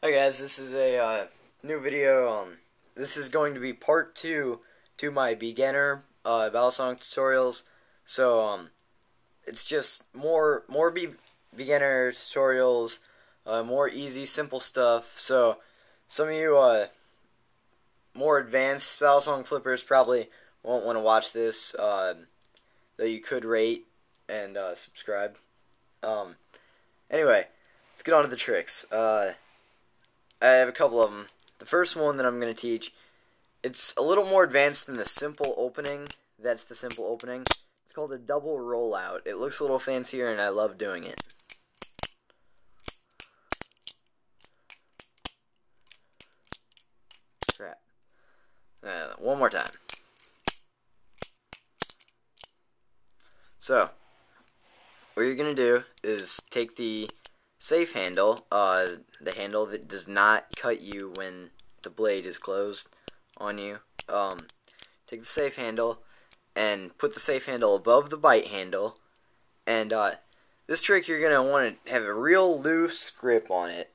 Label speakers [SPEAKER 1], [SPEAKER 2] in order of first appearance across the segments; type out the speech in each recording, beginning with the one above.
[SPEAKER 1] Hi guys, this is a new video. This is going to be part 2 to my beginner balisong tutorials. So it's just more beginner tutorials, more easy, simple stuff. So some of you more advanced balisong flippers probably won't want to watch this, though you could rate and subscribe. Um, anyway, let's get on to the tricks. I have a couple of them. The first one that I'm going to teach, it's a little more advanced than the simple opening. That's the simple opening. It's called a double rollout. It looks a little fancier and I love doing it. Crap. One more time. So, what you're going to do is take the safe handle, the handle that does not cut you when the blade is closed on you. Take the safe handle and put the safe handle above the bite handle, and this trick you're going to want to have a real loose grip on it,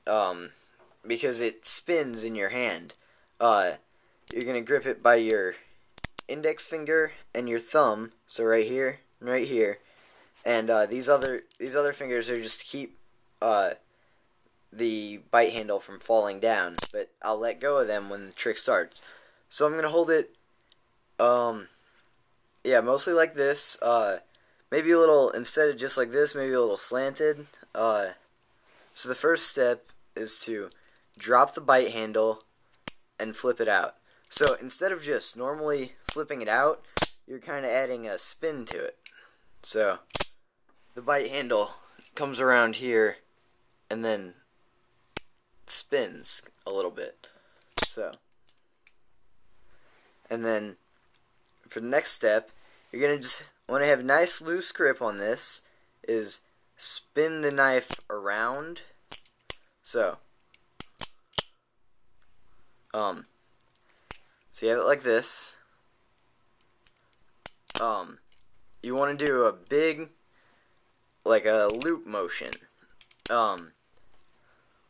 [SPEAKER 1] because it spins in your hand. You're going to grip it by your index finger and your thumb, so right here and right here, and these other fingers are just to keep the bite handle from falling down, but I'll let go of them when the trick starts. So I'm going to hold it, yeah, mostly like this, maybe a little, instead of just like this, maybe a little slanted. So the first step is to drop the bite handle and flip it out. So instead of just normally flipping it out, you're kind of adding a spin to it. So the bite handle comes around here and then spins a little bit. So, and then for the next step, you're going to just want to have nice loose grip on this, is spin the knife around. So you have it like this. You want to do a big, like a loop motion,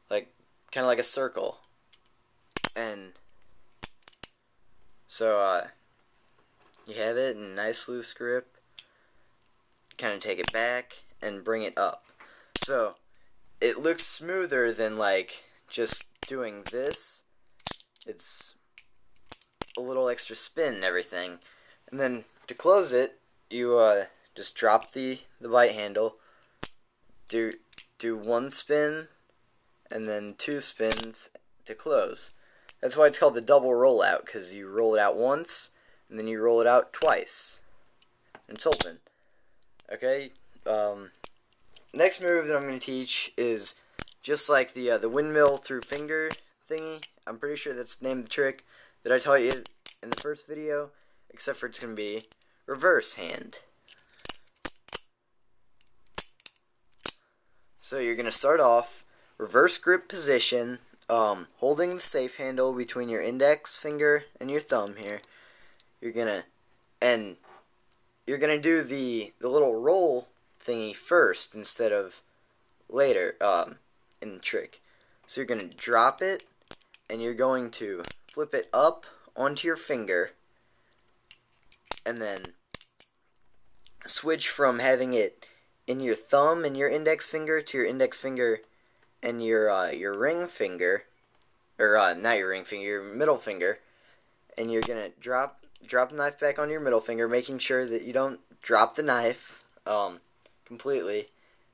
[SPEAKER 1] like kind of like a circle, and so you have it in nice loose grip. Kind of take it back and bring it up, so it looks smoother than like just doing this. It's a little extra spin and everything. And then to close it, you just drop the bite handle, do one spin, and then 2 spins to close. That's why it's called the double rollout, because you roll it out once, and then you roll it out twice. And it's open. Okay, next move that I'm going to teach is just like the windmill through finger thingy. I'm pretty sure that's the name of the trick that I taught you in the first video, except for it's going to be reverse hand. So you're going to start off reverse grip position, holding the safe handle between your index finger and your thumb here. You're going to do the little roll thingy first instead of later in the trick. So you're going to drop it, and you're going to flip it up onto your finger, and then switch from having it in your thumb and your index finger to your index finger and your ring finger, or not your ring finger, your middle finger, and you're gonna drop the knife back on your middle finger, making sure that you don't drop the knife completely,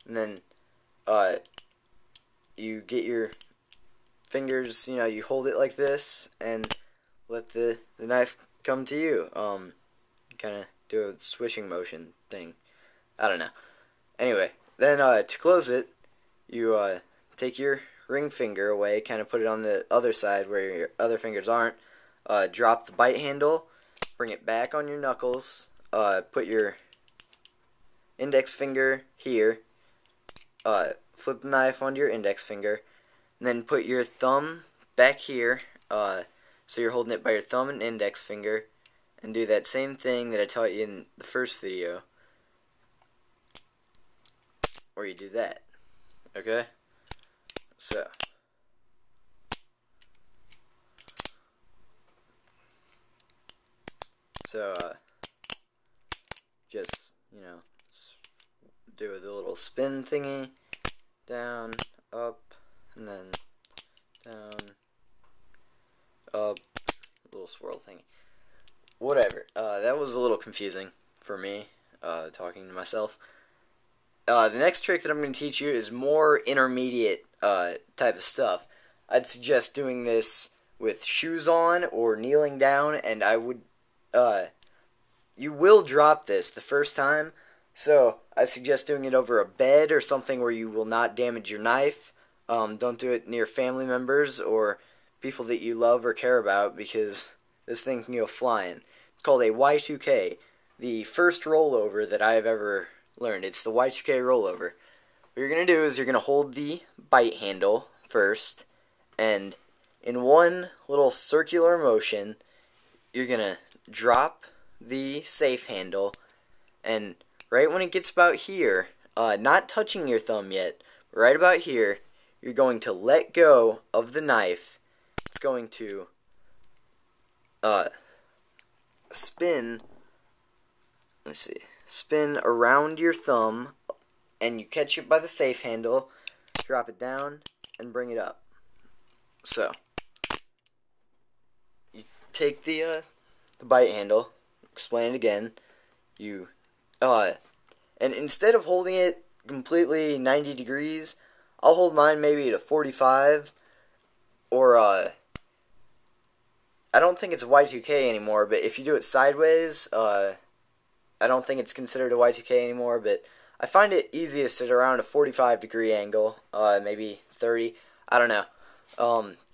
[SPEAKER 1] and then you get your fingers, you hold it like this and let the knife come to you. Kind of do a swishing motion thing. I don't know. Anyway, then to close it, you take your ring finger away, kind of put it on the other side where your other fingers aren't. Drop the bite handle, bring it back on your knuckles. Put your index finger here. Flip the knife onto your index finger, and then put your thumb back here. So you're holding it by your thumb and index finger, and do that same thing that I taught you in the first video, where you do that. Okay? So So just, you know, do the little spin thingy, down, up, and then down, up, little swirl thingy. Whatever. That was a little confusing for me, talking to myself. The next trick that I'm going to teach you is more intermediate type of stuff. I'd suggest doing this with shoes on or kneeling down, and I would, you will drop this the first time, so I suggest doing it over a bed or something where you will not damage your knife. Don't do it near family members or people that you love or care about, because this thing can go flying. It's called a y2k, the first rollover that I have ever learned. It's the y2k rollover. What you're going to do is you're going to hold the bite handle first, and in one little circular motion, you're going to drop the safe handle, and right when it gets about here, not touching your thumb yet, but right about here, you're going to let go of the knife. It's going to spin, let's see, spin around your thumb, and you catch it by the safe handle, drop it down, and bring it up. So, you take the bite handle, explain it again, and instead of holding it completely 90 degrees, I'll hold mine maybe at a 45, or, I don't think it's a y2k anymore, but if you do it sideways, I don't think it's considered a y2k anymore, but I find it easiest at around a 45-degree angle, maybe 30, I don't know.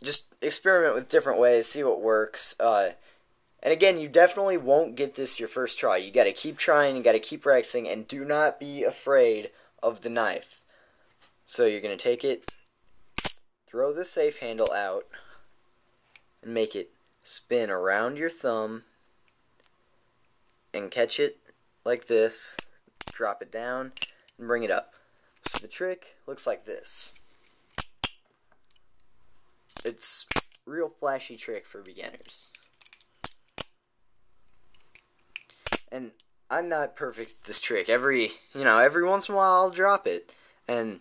[SPEAKER 1] Just experiment with different ways, see what works. And again, you definitely won't get this your first try. You gotta keep trying, you gotta keep practicing, and do not be afraid of the knife. So you're gonna take it, throw the safe handle out, and make it spin around your thumb, and catch it like this, drop it down, and bring it up. So the trick looks like this. It's a real flashy trick for beginners. And I'm not perfect at this trick. Every once in a while I'll drop it, and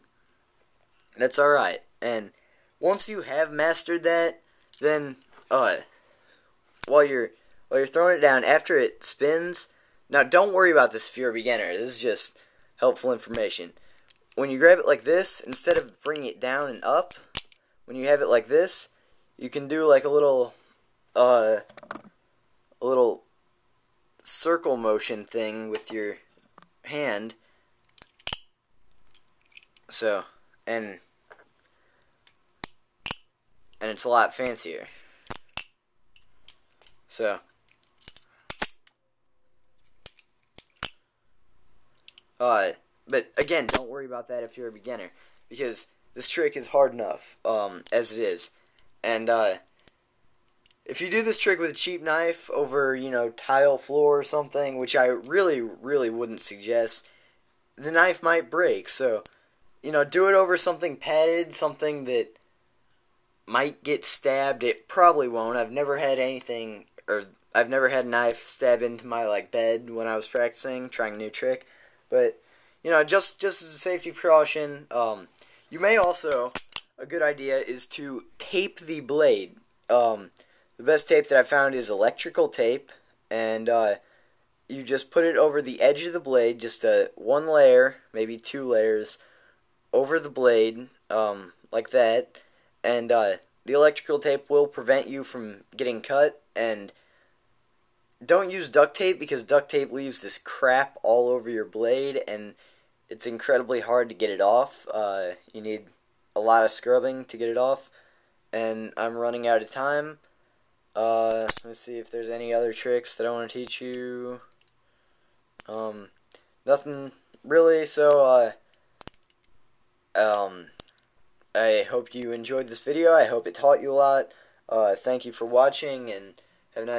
[SPEAKER 1] that's alright. And once you have mastered that, then while you're throwing it down, after it spins, now don't worry about this if you're a beginner. This is just helpful information. When you grab it like this, instead of bringing it down and up, when you have it like this, you can do like a little circle motion thing with your hand. So, and it's a lot fancier. So, but again, don't worry about that if you're a beginner, because this trick is hard enough as it is. And if you do this trick with a cheap knife over, tile floor or something, which I really, really wouldn't suggest, the knife might break. So, do it over something padded, something that might get stabbed. It probably won't. I've never had a knife stab into my bed when I was practicing, trying a new trick. But just as a safety precaution, you may also, a good idea is to tape the blade. The best tape that I found is electrical tape, and you just put it over the edge of the blade, just one layer, maybe 2 layers, over the blade, like that, and the electrical tape will prevent you from getting cut. And don't use duct tape, because duct tape leaves this crap all over your blade, and it's incredibly hard to get it off. You need a lot of scrubbing to get it off, and I'm running out of time. Let's see if there's any other tricks that I want to teach you. Nothing really, so, I hope you enjoyed this video. I hope it taught you a lot. Thank you for watching, and have a nice